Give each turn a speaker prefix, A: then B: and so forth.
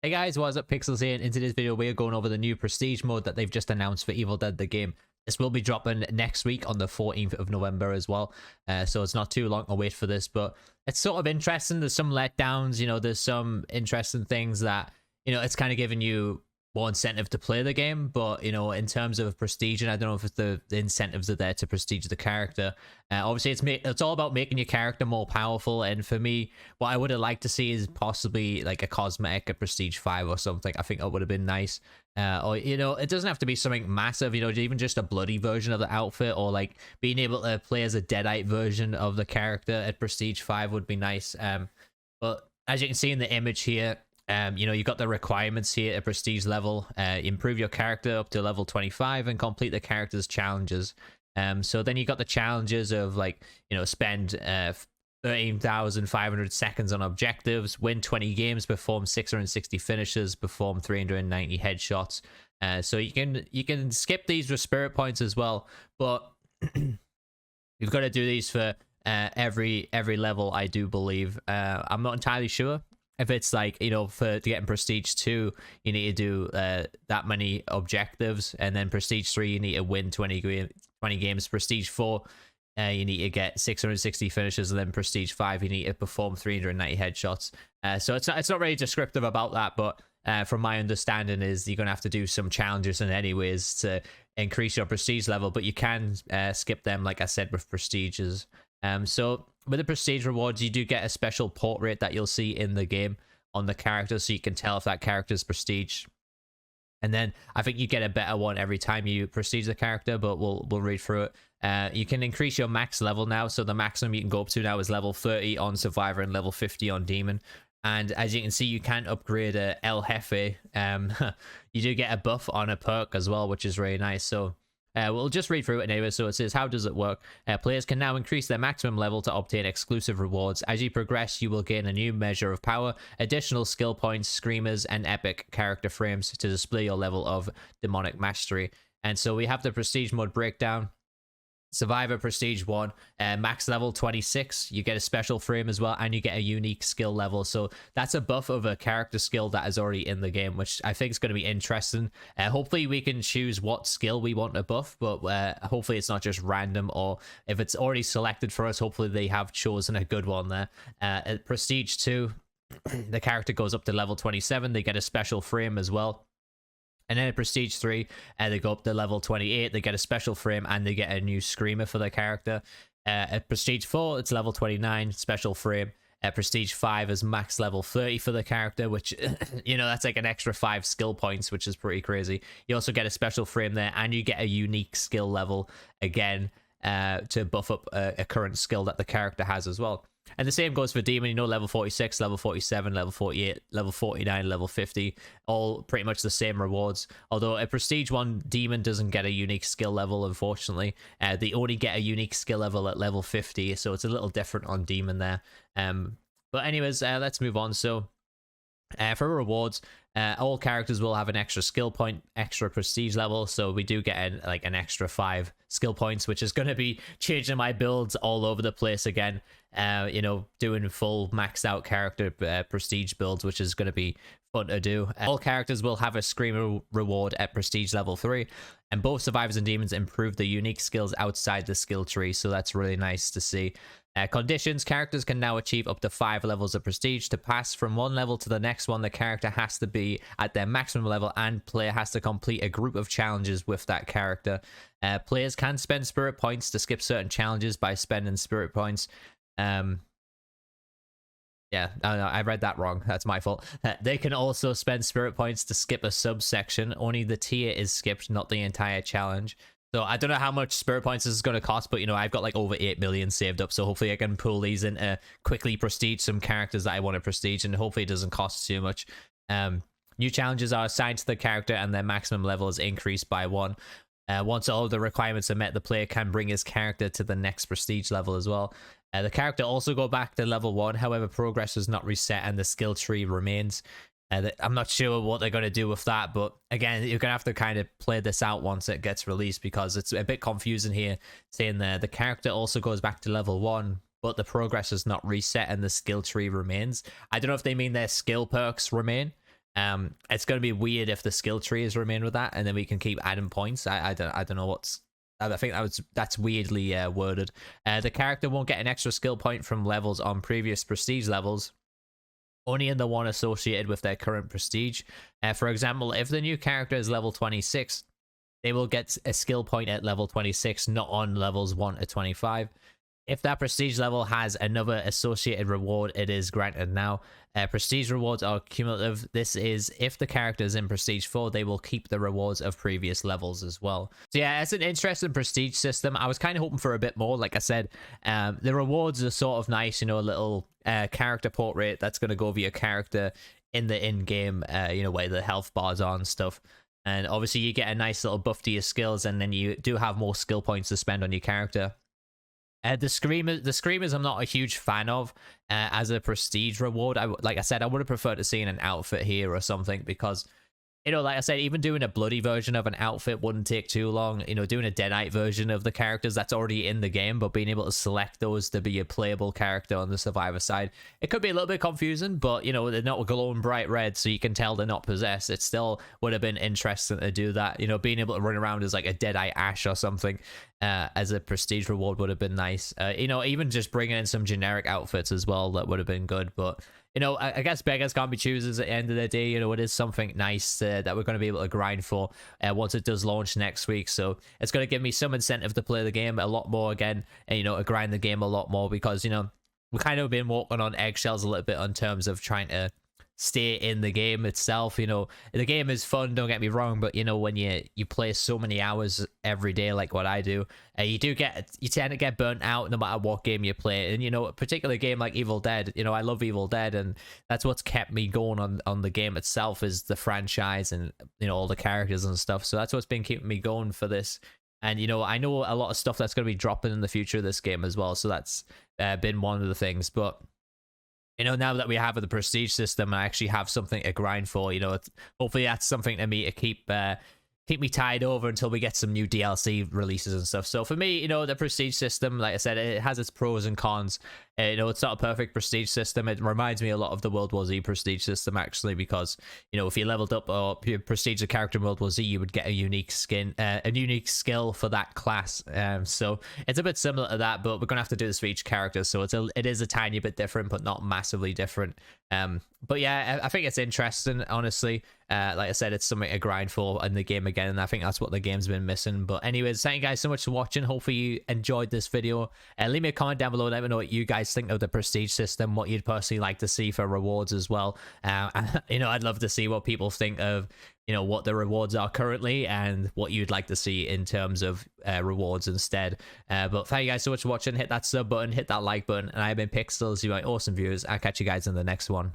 A: Hey guys, what's up? Pixels here, and in today's video we're going over the new prestige mode that they've just announced for Evil Dead the game. This will be dropping next week on the 14th of November as well, so it's not too long to wait for this, but it's sort of interesting. There's some letdowns, there's some interesting things that, it's kind of giving you more incentive to play the game, but in terms of prestige, and I don't know if it's the incentives are there to prestige the character. Obviously it's all about making your character more powerful, and for me, what I would have liked to see is possibly like a cosmetic, a prestige 5 or something. I think that would have been nice. Or it doesn't have to be something massive, even just a bloody version of the outfit, or like being able to play as a deadite version of the character at prestige 5 would be nice. But as you can see in the image here, you've got the requirements here at prestige level. Improve your character up to level 25 and complete the character's challenges. So then you got the challenges of like, spend 13,500 seconds on objectives, win 20 games, perform 660 finishes, perform 390 headshots. So you can skip these with spirit points as well, but you've got to do these for every level, I do believe. I'm not entirely sure if it's like, to get in prestige 2 you need to do that many objectives, and then prestige 3 you need to win 20 games, prestige 4 you need to get 660 finishes, and then prestige 5 you need to perform 390 headshots. So it's not really descriptive about that, but from my understanding is you're gonna have to do some challenges in anyways to increase your prestige level, but you can skip them, like I said, with prestiges. So with the prestige rewards, you do get a special portrait that you'll see in the game on the character, so you can tell if that character's prestige. And then I think you get a better one every time you prestige the character, but we'll read through it. You can increase your max level now, so the maximum you can go up to now is level 30 on Survivor and level 50 on Demon. And as you can see, you can upgrade El Jefe. You do get a buff on a perk as well, which is really nice. So we'll just read through it anyway. So it says, how does it work? Players can now increase their maximum level to obtain exclusive rewards. As you progress, you will gain a new measure of power, additional skill points, screamers, and epic character frames to display your level of demonic mastery. And so we have the prestige mode breakdown. Survivor prestige 1, max level 26, you get a special frame as well, and you get a unique skill level. So that's a buff of a character skill that is already in the game, which I think is going to be interesting. Hopefully we can choose what skill we want to buff, but hopefully it's not just random, or if it's already selected for us, hopefully they have chosen a good one there. At prestige 2, the character goes up to level 27, they get a special frame as well. And then at prestige 3, they go up to level 28, they get a special frame, and they get a new screamer for their character. At prestige 4, it's level 29, special frame. At prestige 5 is max level 30 for the character, which, that's like an extra 5 skill points, which is pretty crazy. You also get a special frame there, and you get a unique skill level again to buff up a current skill that the character has as well. And the same goes for Demon, level 46, level 47, level 48, level 49, level 50, all pretty much the same rewards. Although a Prestige 1, Demon doesn't get a unique skill level, unfortunately. They only get a unique skill level at level 50, so it's a little different on Demon there. But anyways, let's move on. So for rewards, all characters will have an extra skill point, extra prestige level, so we do get an extra 5 skill points, which is going to be changing my builds all over the place again. Doing full maxed out character prestige builds, which is going to be fun to do. All characters will have a screamer reward at prestige level 3, and both survivors and demons improve the unique skills outside the skill tree, so that's really nice to see. Conditions: characters can now achieve up to 5 levels of prestige. To pass from one level to the next one, the character has to be at their maximum level, and player has to complete a group of challenges with that character. Players can spend spirit points to skip certain challenges by spending spirit points. Yeah, I read that wrong. That's my fault. They can also spend spirit points to skip a subsection. Only the tier is skipped, not the entire challenge. So I don't know how much spirit points this is going to cost, but I've got like over 8 million saved up, so hopefully I can pull these into quickly prestige some characters that I want to prestige, and hopefully it doesn't cost too much. New challenges are assigned to the character, and their maximum level is increased by 1. Once all the requirements are met, the player can bring his character to the next prestige level as well. The character also go back to level 1, however progress is not reset and the skill tree remains. I'm not sure what they're going to do with that, but again, you're going to have to kind of play this out once it gets released, because it's a bit confusing here, saying the character also goes back to level 1, but the progress is not reset and the skill tree remains. I don't know if they mean their skill perks remain, It's going to be weird if the skill trees remain with that, and then we can keep adding points. I don't know what's. I think that's weirdly worded. The character won't get an extra skill point from levels on previous prestige levels, only in the one associated with their current prestige. For example, if the new character is level 26, they will get a skill point at level 26, not on levels 1 to 25. If that prestige level has another associated reward, it is granted now. Prestige rewards are cumulative. This is if the character is in prestige 4, they will keep the rewards of previous levels as well. So yeah, it's an interesting prestige system. I was kind of hoping for a bit more. Like I said, the rewards are sort of nice, you know, a little character portrait that's going to go over your character in the in-game, you know, where the health bars are and stuff. And obviously you get a nice little buff to your skills, and then you do have more skill points to spend on your character. The screamers I'm not a huge fan of as a prestige reward. Like I said, I would have preferred to see an outfit here or something, because, you know, like I said, even doing a bloody version of an outfit wouldn't take too long. You know, doing a Deadite version of the characters that's already in the game, but being able to select those to be a playable character on the Survivor side, it could be a little bit confusing, but, you know, they're not glowing bright red, so you can tell they're not possessed. It still would have been interesting to do that. You know, being able to run around as like a Deadite Ash or something as a prestige reward would have been nice. You know, even just bringing in some generic outfits as well, that would have been good. But, you know, I guess beggars can't be choosers at the end of the day. You know, it is something nice that we're going to be able to grind for once it does launch next week. So it's going to give me some incentive to play the game a lot more again, and, you know, to grind the game a lot more, because, you know, we've kind of been walking on eggshells a little bit in terms of trying to stay in the game itself. You know, the game is fun, don't get me wrong, but, you know, when you play so many hours every day like what I do, you tend to get burnt out no matter what game you play. And, you know, a particular game like Evil Dead, you know, I love Evil Dead, and that's what's kept me going on the game itself, is the franchise and, you know, all the characters and stuff. So that's what's been keeping me going for this. And, you know, I know a lot of stuff that's going to be dropping in the future of this game as well, so that's been one of the things. But, you know, now that we have the prestige system, I actually have something to grind for. You know, hopefully that's something to me to keep me tied over until we get some new DLC releases and stuff. So for me, you know, the prestige system, like I said, it has its pros and cons. You know, it's not a perfect prestige system. It reminds me a lot of the World War Z prestige system, actually, because, you know, if you leveled up or you prestige a character in World War Z, you would get a unique skin, a unique skill for that class. So it's a bit similar to that, but we're gonna have to do this for each character. So it is a tiny bit different, but not massively different. But yeah, I think it's interesting, honestly. Like I said, it's something to grind for in the game again, and I think that's what the game's been missing. But anyways, thank you guys so much for watching. Hopefully you enjoyed this video. Leave me a comment down below. Let me know what you guys think of the prestige system, what you'd personally like to see for rewards as well. You know, I'd love to see what people think of, you know, what the rewards are currently and what you'd like to see in terms of rewards instead. But thank you guys so much for watching. Hit that sub button, hit that like button, and I've been Pixels, you my awesome viewers. I'll catch you guys in the next one.